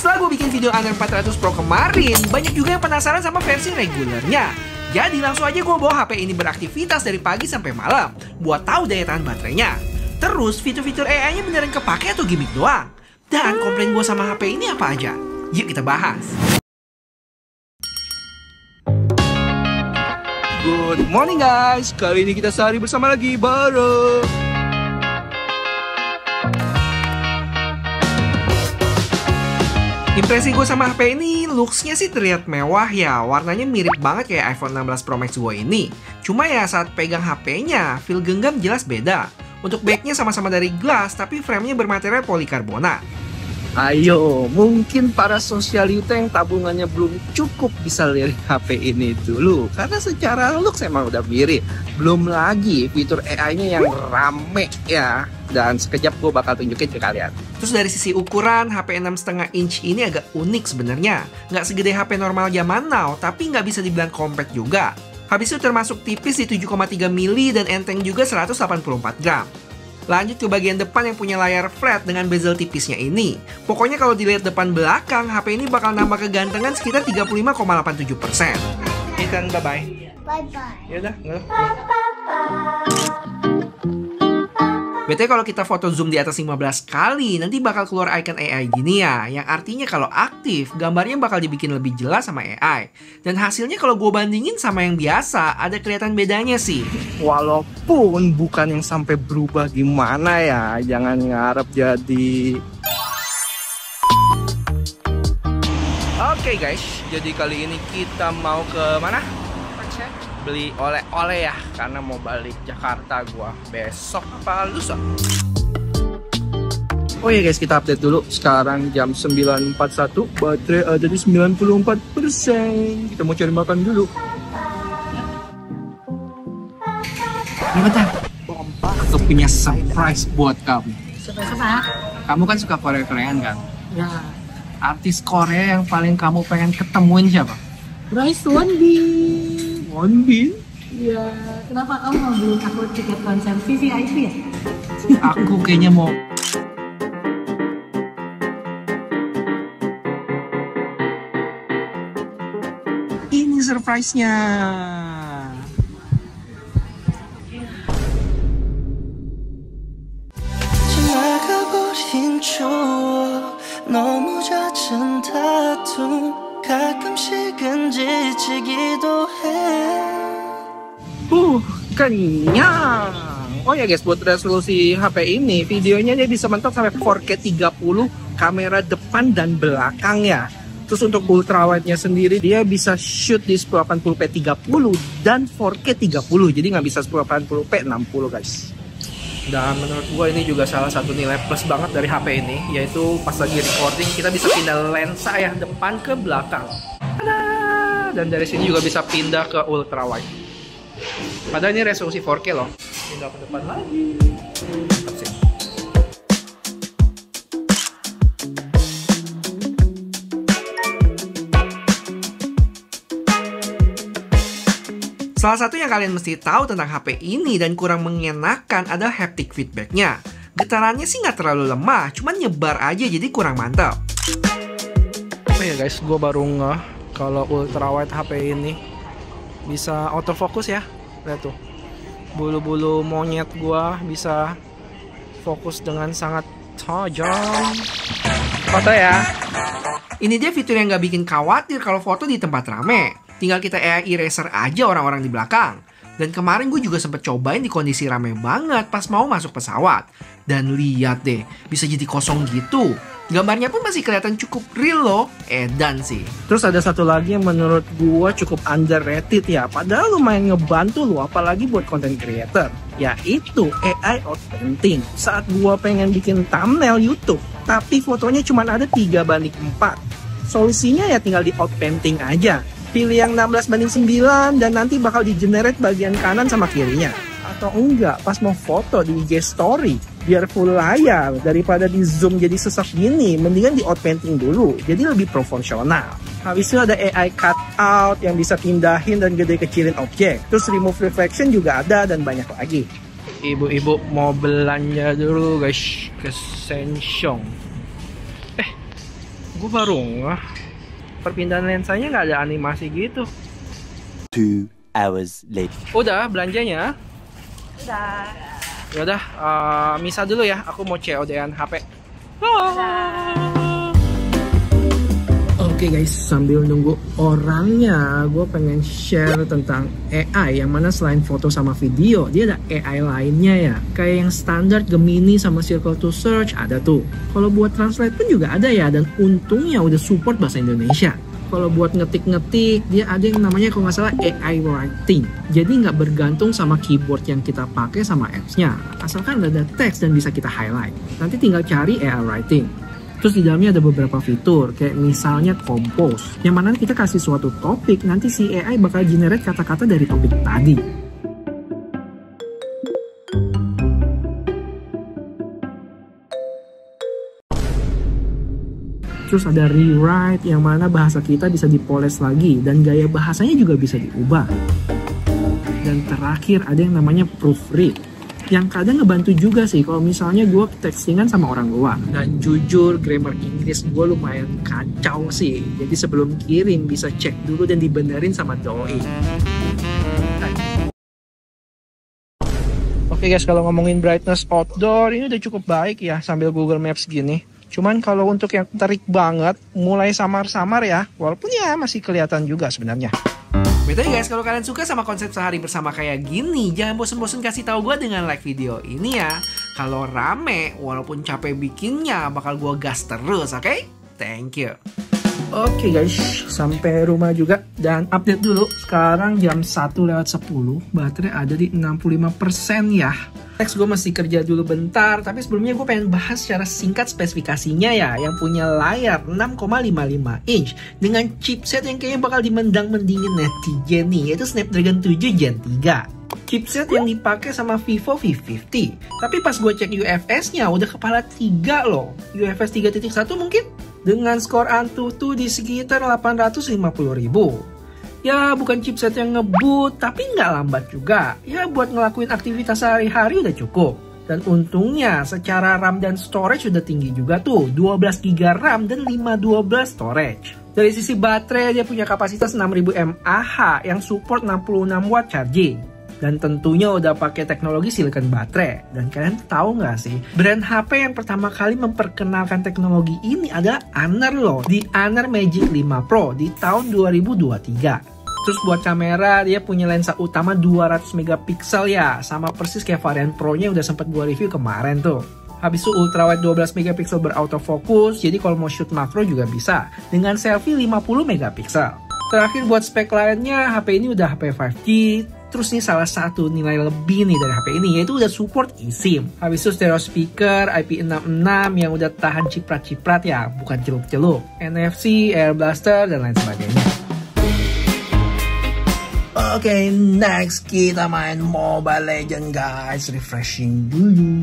Setelah gue bikin video Honor 400 Pro kemarin, banyak juga yang penasaran sama versi regulernya. Jadi langsung aja gue bawa HP ini beraktivitas dari pagi sampai malam, buat tahu daya tahan baterainya. Terus fitur-fitur AI-nya beneran kepake atau gimmick doang? Dan komplain gue sama HP ini apa aja? Yuk kita bahas. Good morning guys, kali ini kita sehari bersama lagi bareng. Impresi gue sama HP ini, looks-nya sih terlihat mewah ya. Warnanya mirip banget kayak iPhone 16 Pro Max gue ini. Cuma ya saat pegang HP-nya, feel genggam jelas beda. Untuk back-nya sama-sama dari glass, tapi frame-nya bermaterial polikarbonat. Ayo, mungkin para sosialita yang tabungannya belum cukup bisa lirik HP ini dulu. Karena secara looks emang udah mirip. Belum lagi fitur AI-nya yang rame ya. Dan sekejap gue bakal tunjukin ke kalian. Terus dari sisi ukuran, HP 6,5 inch ini agak unik sebenarnya. Nggak segede HP normal zaman now, tapi nggak bisa dibilang compact juga. Habis itu termasuk tipis di 7,3 mili dan enteng juga 184 gram. Lanjut ke bagian depan yang punya layar flat dengan bezel tipisnya ini. Pokoknya kalau dilihat depan belakang, HP ini bakal nambah kegantengan sekitar 35,87%. Ikan bye-bye. Bye-bye. Yaudah, nggak. BTW kalau kita foto zoom di atas 15 kali, nanti bakal keluar icon AI gini ya. Yang artinya kalau aktif, gambarnya bakal dibikin lebih jelas sama AI. Dan hasilnya kalau gue bandingin sama yang biasa, ada kelihatan bedanya sih. Walaupun bukan yang sampai berubah gimana ya, jangan ngarep jadi... Oke guys, jadi kali ini kita mau ke mana? Beli oleh-oleh ya, karena mau balik Jakarta gua besok apa lusa. Oh ya guys, kita update dulu. Sekarang jam 9.41, baterai ada di 94%. Kita mau cari makan dulu. Ini bentar. Aku punya surprise buat kamu. Surprise apa? Kamu kan suka Korea-Koreaan kan? Ya. Artis Korea yang paling kamu pengen ketemuin siapa? Bryce Wonbin. Wonbin? Ya, kenapa kamu mau beli aku tiket konser VVIP ya? Aku kayaknya mau... Ini surprise-nya. Kenyang. Oh ya guys, buat resolusi HP ini, videonya dia bisa mentok sampai 4K 30, kamera depan dan belakang ya. Terus untuk ultrawide-nya sendiri, dia bisa shoot di 1080p 30 dan 4K 30. Jadi nggak bisa 1080p 60 guys. Dan menurut gue ini juga salah satu nilai plus banget dari HP ini, yaitu pas lagi recording kita bisa pindah lensa ya depan ke belakang. Tada! Dan dari sini juga bisa pindah ke ultrawide. Padahal ini resolusi 4K loh. Pindah ke depan lagi. Salah satu yang kalian mesti tahu tentang HP ini dan kurang mengenakan adalah haptic feedback-nya. Getarannya sih nggak terlalu lemah, cuman nyebar aja jadi kurang mantap. Oh ya guys, gue baru ngeh kalau ultrawide HP ini bisa autofocus ya. Lihat tuh, bulu-bulu monyet gua bisa fokus dengan sangat tajam. Foto ya. Ini dia fitur yang nggak bikin khawatir kalau foto di tempat rame. Tinggal kita AI eraser aja orang-orang di belakang. Dan kemarin gue juga sempet cobain di kondisi rame banget pas mau masuk pesawat. Dan lihat deh, bisa jadi kosong gitu. Gambarnya pun masih kelihatan cukup real loh. Edan sih. Terus ada satu lagi yang menurut gua cukup underrated ya. Padahal lumayan ngebantu lo, apalagi buat content creator. Yaitu AI outpainting. Saat gua pengen bikin thumbnail YouTube, tapi fotonya cuma ada 3:4. Solusinya ya tinggal di outpainting aja. Pilih yang 16:9 dan nanti bakal di-generate bagian kanan sama kirinya. Atau enggak, pas mau foto di IG story, biar full layar daripada di zoom jadi sesak gini, mendingan di outpainting dulu, jadi lebih proporsional. Habis itu ada AI cutout yang bisa pindahin dan gede kecilin objek. Terus remove reflection juga ada dan banyak lagi. Ibu-ibu mau belanja dulu guys ke Sensyong. Gue baru nggak. Perpindahan lensanya nggak ada animasi gitu. 2 hours later. Udah belanjanya? Udah. Yaudah, Misa dulu ya. Aku mau COD-an HP. Oke guys, sambil nunggu orangnya, gue pengen share tentang AI yang mana selain foto sama video, dia ada AI lainnya ya. Kayak yang standar Gemini sama Circle to Search ada tuh. Kalau buat translate pun juga ada ya, dan untungnya udah support bahasa Indonesia. Kalau buat ngetik-ngetik, dia ada yang namanya kalau nggak salah AI Writing. Jadi nggak bergantung sama keyboard yang kita pakai sama apps-nya. Asalkan ada teks dan bisa kita highlight. Nanti tinggal cari AI Writing. Terus di dalamnya ada beberapa fitur, kayak misalnya Compose, yang mana kita kasih suatu topik, nanti si AI bakal generate kata-kata dari topik tadi. Terus ada Rewrite, yang mana bahasa kita bisa dipoles lagi, dan gaya bahasanya juga bisa diubah. Dan terakhir ada yang namanya Proofread, yang kadang ngebantu juga sih kalau misalnya gue textingan sama orang luar. Dan jujur grammar Inggris gue lumayan kacau sih, jadi sebelum kirim bisa cek dulu dan dibenerin sama doi. Oke guys, kalau ngomongin brightness outdoor ini udah cukup baik ya sambil Google Maps gini. Cuman kalau untuk yang terik banget mulai samar-samar ya, walaupun ya masih kelihatan juga sebenarnya. Betul guys, kalau kalian suka sama konsep sehari bersama kayak gini, jangan bosen-bosen kasih tahu gue dengan like video ini ya. Kalau rame, walaupun capek bikinnya, bakal gue gas terus, oke? Thank you. Oke guys, sampai rumah juga. Dan update dulu, sekarang jam 1:10, baterai ada di 65% ya. Next gue masih kerja dulu bentar, tapi sebelumnya gue pengen bahas secara singkat spesifikasinya ya, yang punya layar 6,55 inch dengan chipset yang kayaknya bakal dimendang-mendingin netizen nih, yaitu Snapdragon 7 Gen 3. Chipset yang dipakai sama Vivo V50. Tapi pas gue cek UFS-nya udah kepala 3 loh. UFS 3.1 mungkin dengan skor AnTuTu di sekitar 850.000. Ya bukan chipset yang ngebut, tapi nggak lambat juga. Ya buat ngelakuin aktivitas sehari-hari udah cukup. Dan untungnya secara RAM dan storage udah tinggi juga tuh, 12 GB RAM dan 512 storage. Dari sisi baterai dia punya kapasitas 6000 mAh yang support 66 watt charging. Dan tentunya udah pakai teknologi silicon baterai. Dan kalian tahu nggak sih, brand HP yang pertama kali memperkenalkan teknologi ini ada Honor loh, di Honor Magic 5 Pro di tahun 2023. Terus buat kamera dia punya lensa utama 200 megapiksel ya, sama persis kayak varian Pro-nya udah sempat gua review kemarin tuh. Habis itu ultrawide 12 megapiksel berautofokus, jadi kalau mau shoot makro juga bisa. Dengan selfie 50 megapiksel. Terakhir buat spek lainnya, HP ini udah HP 5G. Terus nih salah satu nilai lebih nih dari HP ini, yaitu udah support eSIM. Habis itu stereo speaker IP66 yang udah tahan ciprat-ciprat ya, bukan celup-celup. NFC, Air Blaster, dan lain sebagainya. Oke, next kita main Mobile Legends guys, refreshing dulu.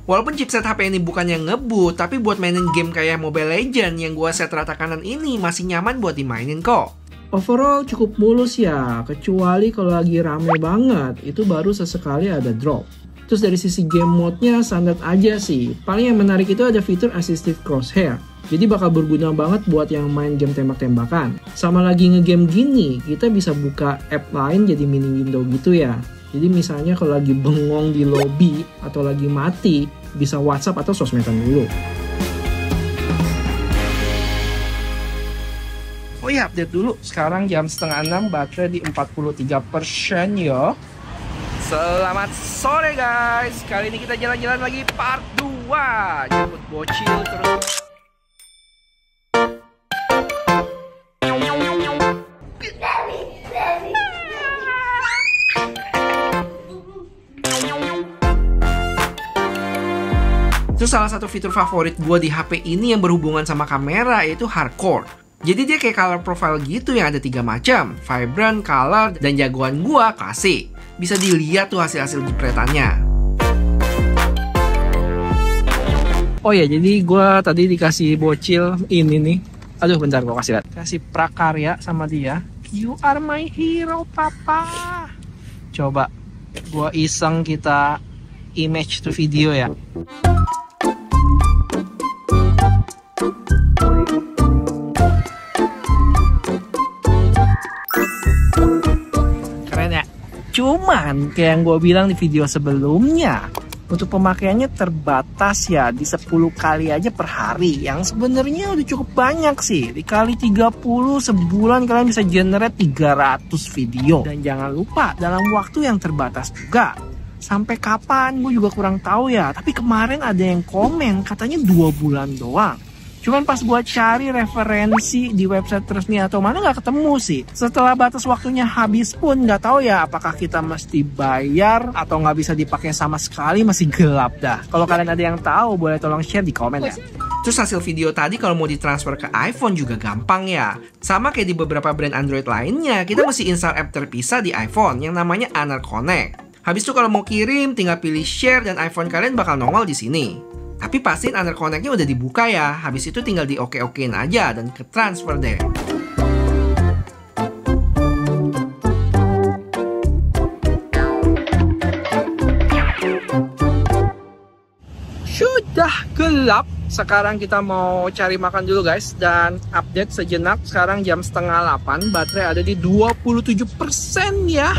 Walaupun chipset HP ini bukannya ngebut, tapi buat mainin game kayak Mobile Legends yang gua set rata kanan ini masih nyaman buat dimainin kok. Overall cukup mulus ya, kecuali kalau lagi rame banget, itu baru sesekali ada drop. Terus dari sisi game mode-nya standar aja sih. Paling yang menarik itu ada fitur Assistive Crosshair. Jadi bakal berguna banget buat yang main game tembak-tembakan. Sama lagi ngegame gini, kita bisa buka app lain jadi mini window gitu ya. Jadi misalnya kalau lagi bengong di lobby atau lagi mati, bisa WhatsApp atau sosmedan dulu. Oh iya, update dulu. Sekarang jam 5:30, baterai di 43% ya. Selamat sore guys. Kali ini kita jalan-jalan lagi part 2. Jemput bocil terus. Itu salah satu fitur favorit gue di HP ini yang berhubungan sama kamera, yaitu hardcore. Jadi dia kayak color profile gitu yang ada 3 macam, vibrant, color, dan jagoan gue klasik. Bisa dilihat tuh hasil-hasil jepretannya. Oh ya, jadi gue tadi dikasih bocil ini nih. Aduh bentar, gue kasih lihat. Kasih prakarya sama dia. You are my hero papa. Coba gue iseng kita image to video ya. Cuman kayak yang gue bilang di video sebelumnya, untuk pemakaiannya terbatas ya di 10 kali aja per hari, yang sebenarnya udah cukup banyak sih. Dikali 30 sebulan kalian bisa generate 300 video. Dan jangan lupa dalam waktu yang terbatas juga. Sampai kapan gue juga kurang tahu ya, tapi kemarin ada yang komen katanya 2 bulan doang. Cuman pas gue cari referensi di website resmi atau mana nggak ketemu sih. Setelah batas waktunya habis pun nggak tahu ya apakah kita mesti bayar atau nggak bisa dipakai sama sekali, masih gelap dah. Kalau kalian ada yang tahu boleh tolong share di komen ya. Terus hasil video tadi kalau mau ditransfer ke iPhone juga gampang ya. Sama kayak di beberapa brand Android lainnya, kita mesti install app terpisah di iPhone yang namanya Anar Connect. Habis itu kalau mau kirim tinggal pilih share dan iPhone kalian bakal nongol di sini. Tapi pastiin Anar Connect-nya udah dibuka ya. Habis itu tinggal di oke-okein aja dan ke transfer deh. Sudah gelap. Sekarang kita mau cari makan dulu guys. Dan update sejenak. Sekarang jam 7:30. Baterai ada di 27% ya.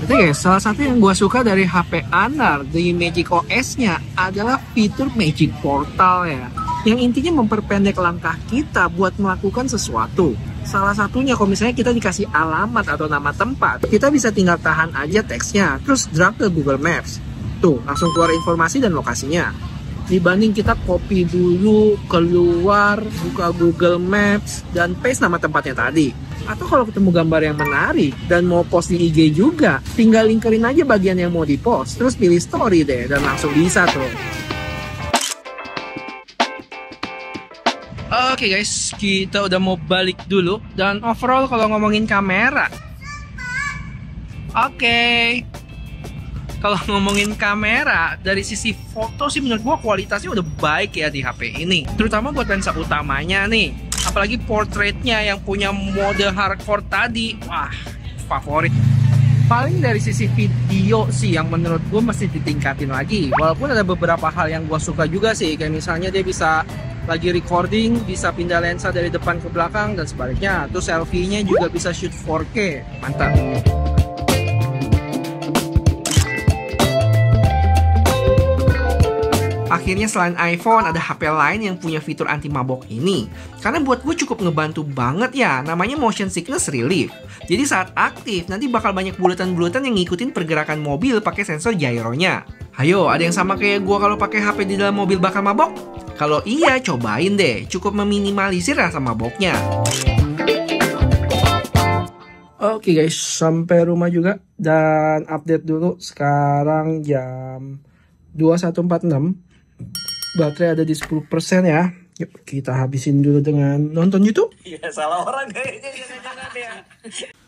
Guys, salah satu yang gue suka dari HP Anar di Magic OS-nya adalah fitur Magic Portal ya. Yang intinya memperpendek langkah kita buat melakukan sesuatu. Salah satunya kalau misalnya kita dikasih alamat atau nama tempat, kita bisa tinggal tahan aja teksnya, terus drag ke Google Maps. Tuh, langsung keluar informasi dan lokasinya. Dibanding kita copy dulu, keluar, buka Google Maps, dan paste nama tempatnya tadi. Atau kalau ketemu gambar yang menarik dan mau post di IG juga, tinggal linkerin aja bagian yang mau di-post, terus pilih story deh, dan langsung bisa tuh. Oke guys, kita udah mau balik dulu. Dan overall kalau ngomongin kamera, kalau ngomongin kamera, dari sisi foto sih menurut gua kualitasnya udah baik ya di HP ini. Terutama buat lensa utamanya nih. Apalagi portraitnya yang punya mode hardcore tadi, wah favorit. Paling dari sisi video sih yang menurut gue mesti ditingkatin lagi. Walaupun ada beberapa hal yang gue suka juga sih, kayak misalnya dia bisa lagi recording, bisa pindah lensa dari depan ke belakang dan sebaliknya. Terus selfie-nya juga bisa shoot 4K, mantap. Akhirnya selain iPhone ada HP lain yang punya fitur anti mabok ini. Karena buat gue cukup ngebantu banget ya, namanya Motion Sickness Relief. Jadi saat aktif nanti bakal banyak bulatan-bulatan yang ngikutin pergerakan mobil pakai sensor gyronya. Ayo, ada yang sama kayak gue kalau pakai HP di dalam mobil bakal mabok? Kalau iya, cobain deh, cukup meminimalisir rasa maboknya. Oke guys, sampai rumah juga dan update dulu. Sekarang jam 21.46. Baterai ada di 10% ya. Yuk kita habisin dulu dengan nonton YouTube. Iya, salah orang kayaknya.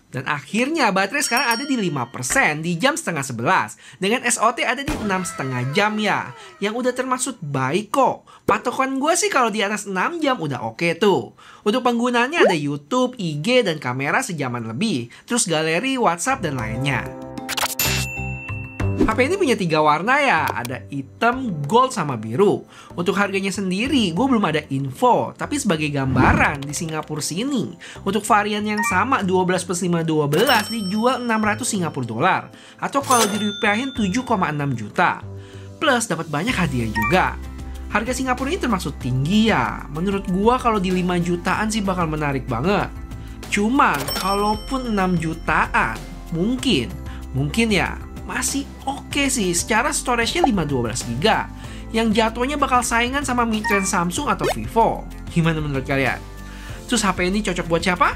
Dan akhirnya baterai sekarang ada di 5% di jam 10:30. Dengan SOT ada di 6,5 jam ya. Yang udah termasuk baik kok. Patokan gue sih kalau di atas 6 jam udah oke tuh. Untuk penggunaannya ada YouTube, IG, dan kamera sejaman lebih. Terus galeri, WhatsApp, dan lainnya. HP ini punya 3 warna ya, ada hitam, gold, sama biru. Untuk harganya sendiri, gue belum ada info, tapi sebagai gambaran di Singapura sini, untuk varian yang sama 12+512 dijual 600 Singapura dolar, atau kalau dirupiahin 7,6 juta. Plus dapat banyak hadiah juga. Harga Singapura ini termasuk tinggi ya, menurut gue kalau di 5 jutaan sih bakal menarik banget. Cuman, kalaupun 6 jutaan, mungkin ya, masih oke sih, secara storage-nya 512 GB yang jatuhnya bakal saingan sama mid-range Samsung atau Vivo. Gimana menurut kalian? Terus HP ini cocok buat siapa?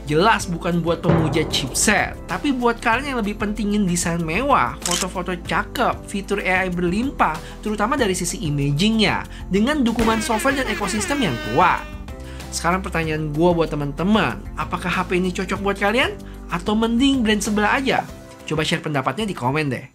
Jelas bukan buat pemuja chipset, tapi buat kalian yang lebih pentingin desain mewah, foto-foto cakep, fitur AI berlimpah, terutama dari sisi imagingnya, dengan dukungan software dan ekosistem yang kuat. Sekarang pertanyaan gue buat teman-teman, apakah HP ini cocok buat kalian? Atau mending brand sebelah aja? Coba share pendapatnya di komen deh.